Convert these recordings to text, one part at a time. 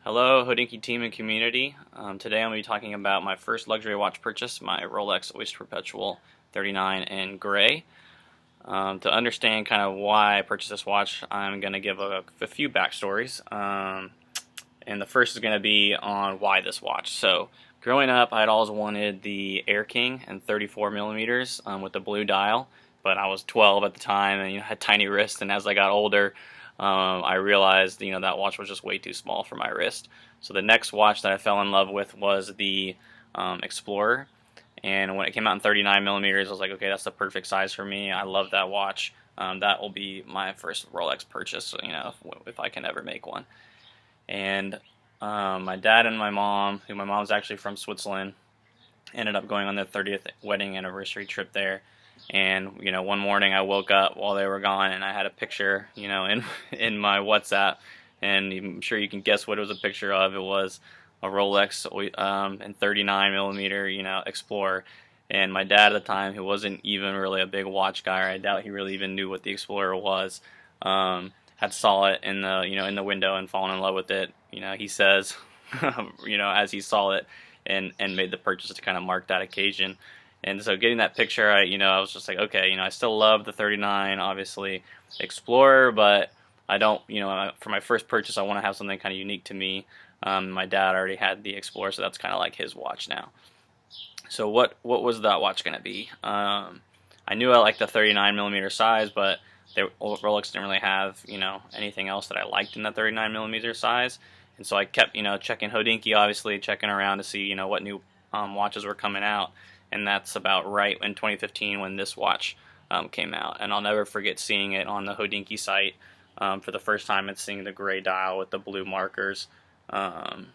Hello, Hodinkee team and community. Today I'm going to be talking about my first luxury watch purchase, my Rolex Oyster Perpetual 39 in gray. To understand kind of why I purchased this watch, I'm going to give a few backstories. And the first is going to be on why this watch. So, growing up, I'd always wanted the Air King in 34 millimeters with the blue dial, but I was 12 at the time and had tiny wrists. And as I got older, I realized that watch was just way too small for my wrist. So the next watch that I fell in love with was the Explorer. And when it came out in 39 millimeters, I was like, okay, that's the perfect size for me. I love that watch. That will be my first Rolex purchase, if I can ever make one. And my dad and my mom, my mom's actually from Switzerland, ended up going on their 30th wedding anniversary trip there. And one morning I woke up while they were gone, and I had a picture, in my WhatsApp, and I'm sure you can guess what it was a picture of. It was a Rolex in 39 millimeter, Explorer. And my dad at the time, who wasn't even really a big watch guy, or I doubt he really even knew what the Explorer was, had saw it in the window and fallen in love with it. He says, as he saw it and made the purchase to kind of mark that occasion. And so getting that picture, I was just like, okay, I still love the 39, obviously, Explorer, but I don't, for my first purchase, I want to have something kind of unique to me. My dad already had the Explorer, so that's kind of like his watch now. So what was that watch going to be? I knew I liked the 39 millimeter size, but Rolex didn't really have, anything else that I liked in that 39 millimeter size. And so I kept, checking Hodinkee, obviously, checking around to see, what new watches were coming out. And that's about right in 2015 when this watch came out. And I'll never forget seeing it on the Hodinkee site for the first time and seeing the gray dial with the blue markers and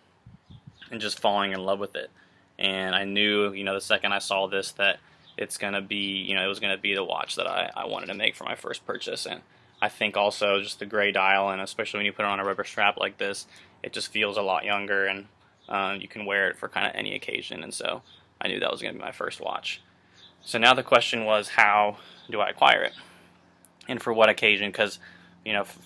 just falling in love with it. And I knew, the second I saw this, that it's going to be, it was going to be the watch that I wanted to make for my first purchase. And I think also just the gray dial, and especially when you put it on a rubber strap like this, it just feels a lot younger, and you can wear it for kind of any occasion. And so I knew that was going to be my first watch. So now the question was, how do I acquire it? And for what occasion? Because,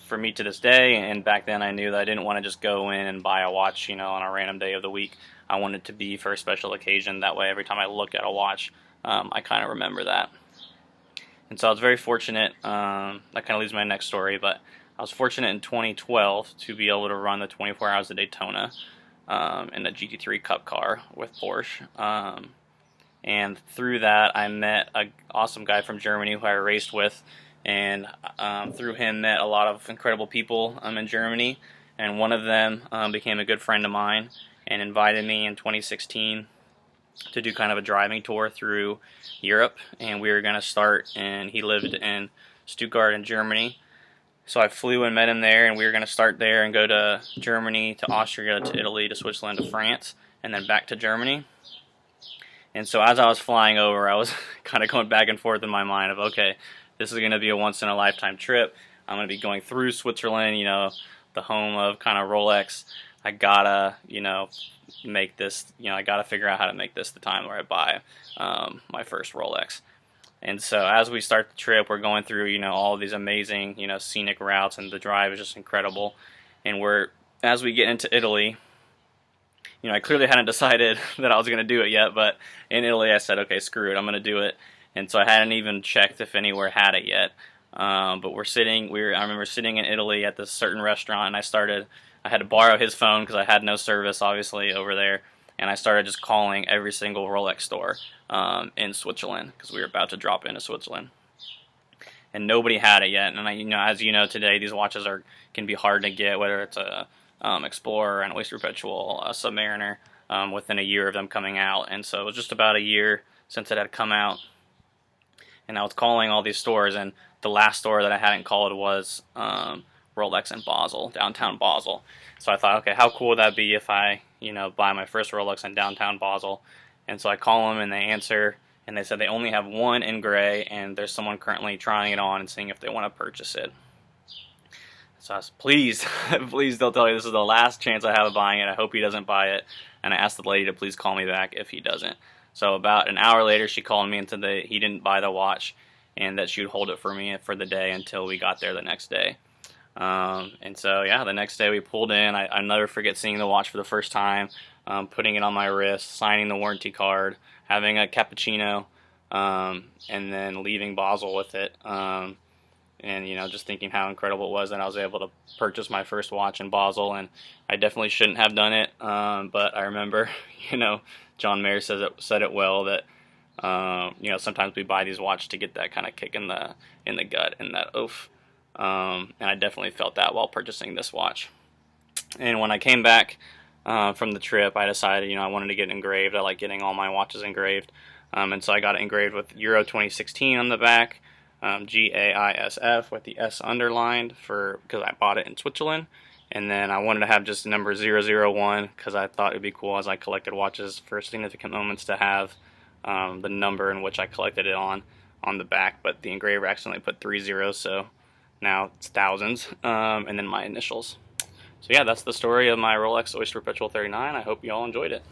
for me to this day, and back then I knew that I didn't want to just go in and buy a watch, on a random day of the week. I wanted it to be for a special occasion. That way every time I look at a watch, I kind of remember that. And so I was very fortunate. That kind of leads to my next story, but I was fortunate in 2012 to be able to run the 24 Hours of Daytona in a GT3 Cup car with Porsche. And through that, I met an awesome guy from Germany who I raced with, and through him met a lot of incredible people in Germany. And one of them became a good friend of mine and invited me in 2016 to do kind of a driving tour through Europe. And we were going to start, and he lived in Stuttgart in Germany. So I flew and met him there, and we were going to start there and go to Germany, to Austria, to Italy, to Switzerland, to France, and then back to Germany. And so as I was flying over, I was kind of going back and forth in my mind of, okay, this is going to be a once-in-a-lifetime trip. I'm going to be going through Switzerland, the home of kind of Rolex. I gotta, make this, I gotta figure out how to make this the time where I buy my first Rolex. And so as we start the trip, we're going through, all these amazing, scenic routes, and the drive is just incredible. And as we get into Italy, I clearly hadn't decided that I was going to do it yet, but in Italy I said, okay, screw it, I'm going to do it. And so I hadn't even checked if anywhere had it yet. But I remember sitting in Italy at this certain restaurant, and I had to borrow his phone because I had no service, obviously, over there. And I started just calling every single Rolex store in Switzerland, because we were about to drop into Switzerland. And nobody had it yet. And as you know, today these watches can be hard to get, whether it's a Explorer, an Oyster Perpetual, a Submariner, within a year of them coming out. And so it was just about a year since it had come out. And I was calling all these stores, and the last store that I hadn't called was Rolex in Basel, downtown Basel. So I thought, okay, how cool would that be if I, buy my first Rolex in downtown Basel? And so I call them, and they answer, and they said they only have one in gray, and there's someone currently trying it on and seeing if they want to purchase it. So I said, please, please don't tell me this is the last chance I have of buying it. I hope he doesn't buy it. And I asked the lady to please call me back if he doesn't. So about an hour later, she called me and said that he didn't buy the watch, and that she would hold it for me for the day until we got there the next day. And so, yeah, the next day we pulled in. I never forget seeing the watch for the first time, putting it on my wrist, signing the warranty card, having a cappuccino, and then leaving Basel with it. And just thinking how incredible it was that I was able to purchase my first watch in Basel. And I definitely shouldn't have done it, but I remember, John Mayer said it well, that sometimes we buy these watches to get that kind of kick in the gut and that oof. And I definitely felt that while purchasing this watch. And when I came back from the trip, I decided, I wanted to get engraved. I like getting all my watches engraved. And so I got it engraved with Euro 2016 on the back, GAISF with the S underlined because I bought it in Switzerland. And then I wanted to have just number 001 because I thought it would be cool as I collected watches for significant moments to have the number in which I collected it on the back. But the engraver accidentally put 3 zeros, so now it's thousands, and then my initials. So yeah, that's the story of my Rolex Oyster Perpetual 39. I hope you all enjoyed it.